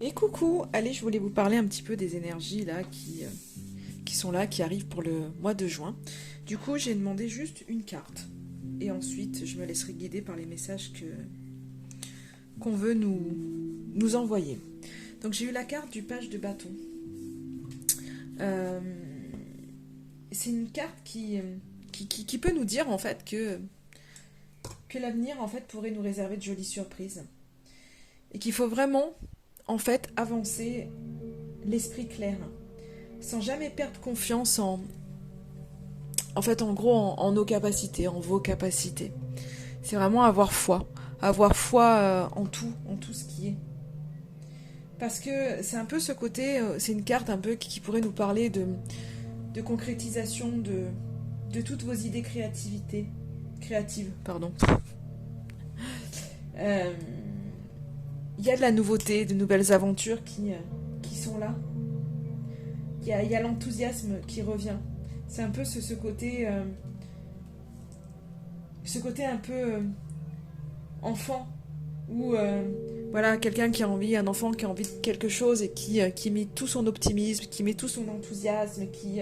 Et coucou, allez, je voulais vous parler un petit peu des énergies là qui sont là, qui arrivent pour le mois de juin. Du coup, j'ai demandé juste une carte. Et ensuite, je me laisserai guider par les messages qu'on veut nous envoyer. Donc j'ai eu la carte du page de bâton. Euh, c'est une carte qui peut nous dire en fait que l'avenir en fait pourrait nous réserver de jolies surprises. Et qu'il faut vraiment en fait avancer l'esprit clair, sans jamais perdre confiance en fait, en gros, en nos capacités, en vos capacités. C'est vraiment avoir foi en tout ce qui est. Parce que c'est un peu ce côté, c'est une carte un peu qui pourrait nous parler de concrétisation de toutes vos idées créatives, pardon. Euh, Il y a de la nouveauté, de nouvelles aventures qui sont là. Il y a l'enthousiasme qui revient. C'est un peu ce côté un peu enfant, où voilà, quelqu'un qui a envie, un enfant qui a envie de quelque chose et qui met tout son optimisme, qui met tout son enthousiasme, qui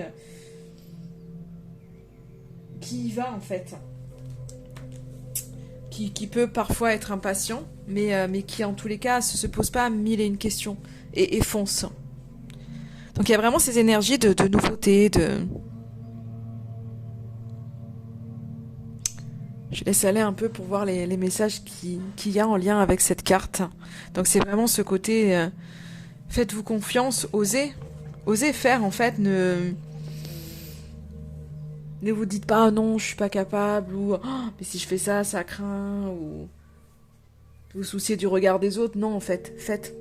y va en fait. Qui peut parfois être impatient, mais qui en tous les cas se pose pas mille et une questions et fonce. Donc il y a vraiment ces énergies de nouveauté, de... Je laisse aller un peu pour voir les messages qu'il y a en lien avec cette carte. Donc c'est vraiment ce côté... faites-vous confiance, osez. Osez faire en fait, ne vous dites pas, ah non, je suis pas capable, ou oh, mais si je fais ça, ça craint, ou vous souciez du regard des autres. Non, en fait, faites.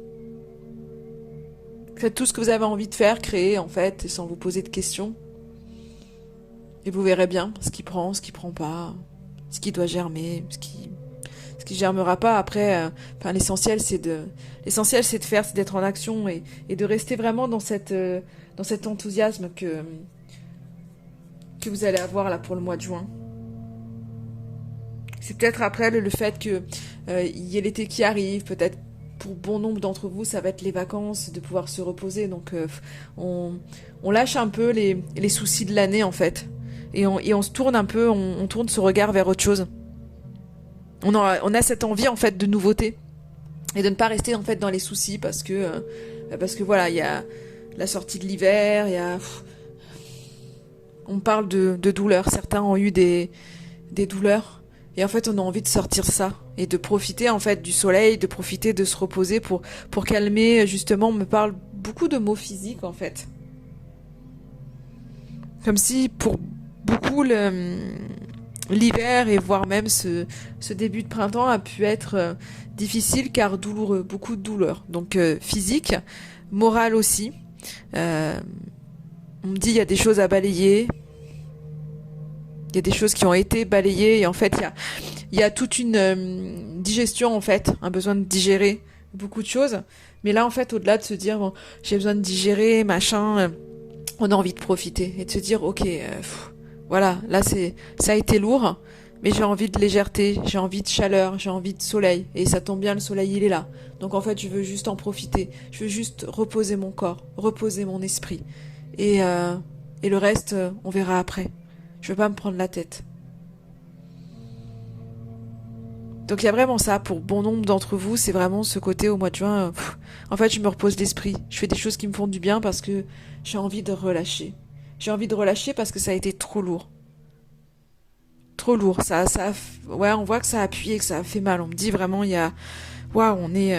Faites tout ce que vous avez envie de faire, créer, en fait, sans vous poser de questions. Et vous verrez bien ce qui prend pas, ce qui doit germer, ce qui germera pas. Après, enfin, l'essentiel, c'est de faire, c'est d'être en action et de rester vraiment dans cet enthousiasme que vous allez avoir là pour le mois de juin. C'est peut-être après le fait que il y ait l'été qui arrive, peut-être pour bon nombre d'entre vous, ça va être les vacances, de pouvoir se reposer. Donc on lâche un peu les soucis de l'année en fait. Et on se tourne un peu, on tourne ce regard vers autre chose. On a cette envie en fait de nouveauté et de ne pas rester en fait dans les soucis parce que voilà, il y a la sortie de l'hiver, il y a on parle de douleurs. Certains ont eu des douleurs. Et en fait, on a envie de sortir ça et de profiter en fait du soleil, de profiter de se reposer pour calmer. Justement, on me parle beaucoup de mots physiques en fait. Comme si pour beaucoup l'hiver et voire même ce début de printemps a pu être difficile car douloureux, beaucoup de douleurs. Donc physique, morale aussi. Euh, on me dit il y a des choses à balayer. Il y a des choses qui ont été balayées et en fait il y a toute une digestion en fait, un besoin de digérer beaucoup de choses. Mais là en fait au-delà de se dire bon, j'ai besoin de digérer machin, on a envie de profiter et de se dire ok voilà là ça a été lourd mais j'ai envie de légèreté, j'ai envie de chaleur, j'ai envie de soleil et ça tombe bien le soleil il est là. Donc en fait je veux juste en profiter, je veux juste reposer mon corps, reposer mon esprit et le reste on verra après. Je veux pas me prendre la tête. Donc il y a vraiment ça pour bon nombre d'entre vous, c'est vraiment ce côté au mois de juin. En fait, je me repose l'esprit. Je fais des choses qui me font du bien parce que j'ai envie de relâcher. J'ai envie de relâcher parce que ça a été trop lourd. Trop lourd. Ouais, on voit que ça a appuyé, que ça a fait mal. On me dit vraiment, il y a, waouh, on est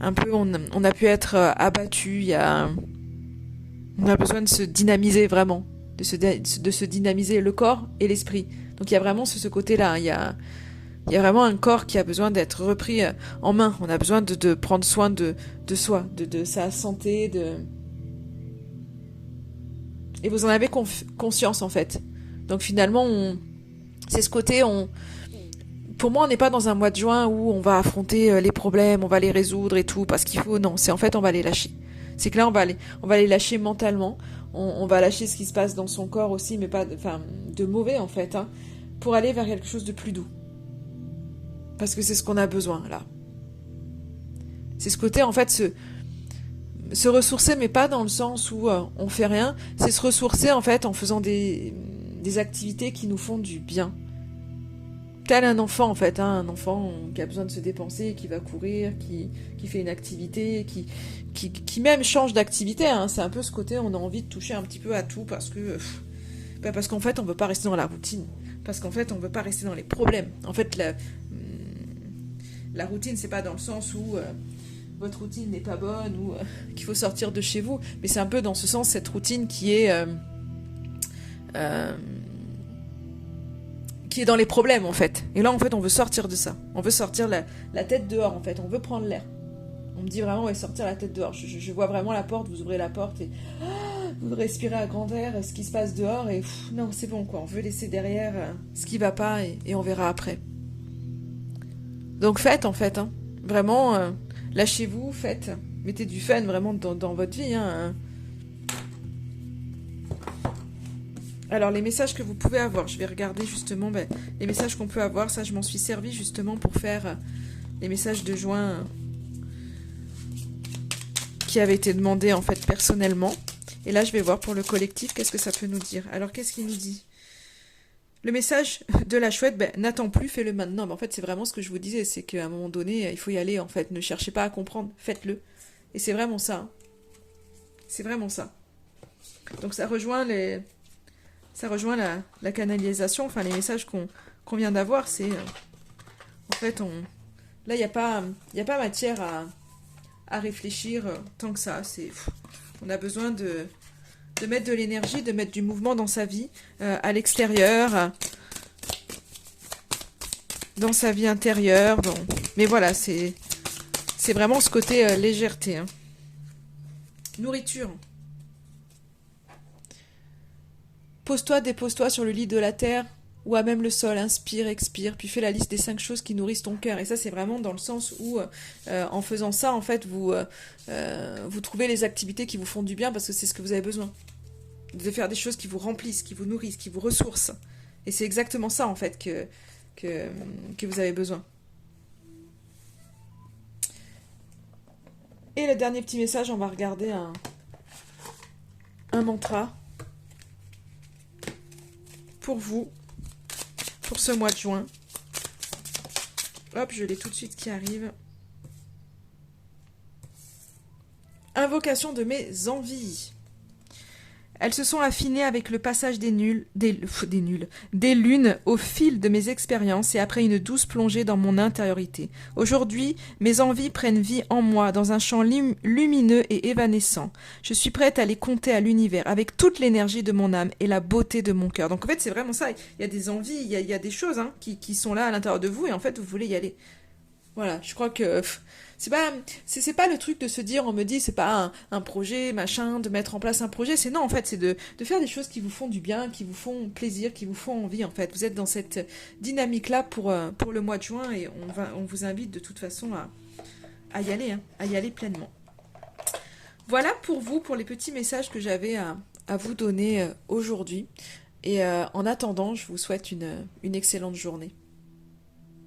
un peu, on a pu être abattu. On a besoin de se dynamiser vraiment, de se dynamiser le corps et l'esprit. Donc il y a vraiment ce côté-là. Il y a vraiment un corps qui a besoin d'être repris en main. On a besoin de prendre soin de soi, de sa santé. Et vous en avez conscience en fait. Donc finalement, c'est ce côté, pour moi, on n'est pas dans un mois de juin où on va affronter les problèmes, on va les résoudre et tout, parce qu'il faut, non, c'est en fait, on va les lâcher. C'est que là, on va les lâcher mentalement, on va lâcher ce qui se passe dans son corps aussi, mais pas, enfin, de mauvais en fait, hein, pour aller vers quelque chose de plus doux. Parce que c'est ce qu'on a besoin là. C'est ce côté en fait, se ressourcer, mais pas dans le sens où on fait rien. C'est se ressourcer en fait en faisant des activités qui nous font du bien. Tel un enfant en fait, hein, un enfant qui a besoin de se dépenser, qui va courir, qui fait une activité, qui même change d'activité. Hein. C'est un peu ce côté, on a envie de toucher un petit peu à tout parce que parce qu'en fait on veut pas rester dans la routine, parce qu'en fait on veut pas rester dans les problèmes. En fait la routine c'est pas dans le sens où votre routine n'est pas bonne ou qu'il faut sortir de chez vous, mais c'est un peu dans ce sens cette routine euh, qui est dans les problèmes en fait. Et là en fait on veut sortir de ça. On veut sortir la tête dehors en fait. On veut prendre l'air. On me dit vraiment ouais, sortir la tête dehors. Je vois vraiment la porte, vous ouvrez la porte et vous respirez à grand air ce qui se passe dehors et non c'est bon quoi. On veut laisser derrière ce qui va pas et on verra après. Donc faites en fait. Hein. Vraiment lâchez-vous, faites. Mettez du fun vraiment dans votre vie. Hein. Alors, les messages que vous pouvez avoir, je vais regarder justement les messages qu'on peut avoir. Ça, je m'en suis servi justement pour faire les messages de juin qui avaient été demandés en fait personnellement. Et là, je vais voir pour le collectif, qu'est-ce que ça peut nous dire. Alors, qu'est-ce qu'il nous dit? Le message de la chouette, n'attends plus, fais-le maintenant. Mais en fait, c'est vraiment ce que je vous disais, c'est qu'à un moment donné, il faut y aller en fait. Ne cherchez pas à comprendre, faites-le. Et c'est vraiment ça. Hein. C'est vraiment ça. Donc, ça rejoint la canalisation, enfin les messages qu'on vient d'avoir, c'est en fait là il n'y a pas matière à réfléchir tant que ça. On a besoin de mettre de l'énergie, de mettre du mouvement dans sa vie, à l'extérieur, dans sa vie intérieure. Bon. Mais voilà, c'est vraiment ce côté légèreté. Hein. Nourriture. Pose-toi, dépose-toi sur le lit de la terre ou à même le sol, inspire, expire, puis fais la liste des 5 choses qui nourrissent ton cœur. Et ça, c'est vraiment dans le sens où, en faisant ça, en fait, vous trouvez les activités qui vous font du bien parce que c'est ce que vous avez besoin. De faire des choses qui vous remplissent, qui vous nourrissent, qui vous ressourcent. Et c'est exactement ça, en fait, que vous avez besoin. Et le dernier petit message, on va regarder un mantra. Pour vous, pour ce mois de juin. Hop, je l'ai tout de suite qui arrive. Invocation de mes envies. Elles se sont affinées avec le passage des lunes au fil de mes expériences et après une douce plongée dans mon intériorité. Aujourd'hui, mes envies prennent vie en moi dans un champ lumineux et évanescent. Je suis prête à les compter à l'univers avec toute l'énergie de mon âme et la beauté de mon cœur. Donc en fait, c'est vraiment ça. Il y a des envies, il y a des choses qui sont là à l'intérieur de vous et en fait, vous voulez y aller. Voilà, je crois que c'est pas le truc de se dire, on me dit, c'est pas un projet, machin, de mettre en place un projet, c'est non, en fait, c'est de faire des choses qui vous font du bien, qui vous font plaisir, qui vous font envie, en fait. Vous êtes dans cette dynamique-là pour le mois de juin et on vous invite de toute façon à y aller, hein, à y aller pleinement. Voilà pour vous, pour les petits messages que j'avais à vous donner aujourd'hui. Et en attendant, je vous souhaite une excellente journée.